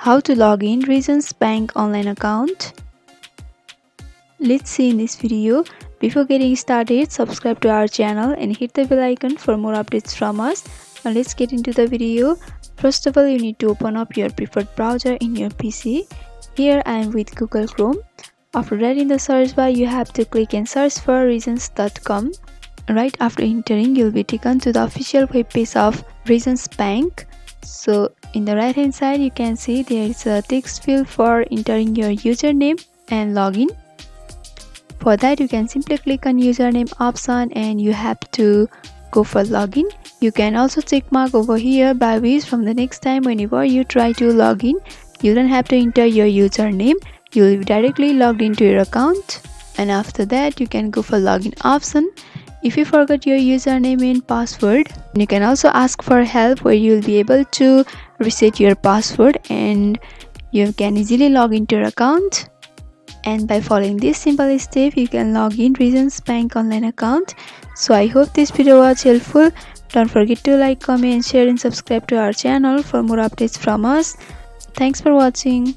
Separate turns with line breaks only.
How to log in Reasons Bank online account. Let's see in this video. Before getting started, subscribe to our channel and hit the bell icon for more updates from us. Now let's get into the video. First of all, you need to open up your preferred browser in your PC. Here I am with Google Chrome. After that, in the search bar, you have to click and search for reasons.com. Right after entering, you'll be taken to the official web page of Reasons Bank. So in the right hand side, you can see there is a text field for entering your username and login. For that, you can simply click on username option and you have to go for login. You can also check mark over here, by which from the next time whenever you try to log in, you don't have to enter your username. You will be directly logged into your account. And after that, you can go for login option. If you forgot your username and password, you can also ask for help where you will be able to reset your password and you can easily log into your account. And by following this simple step, you can log in Reasons Bank online account. So I hope this video was helpful. Don't forget to like, comment, share and subscribe to our channel for more updates from us. Thanks for watching.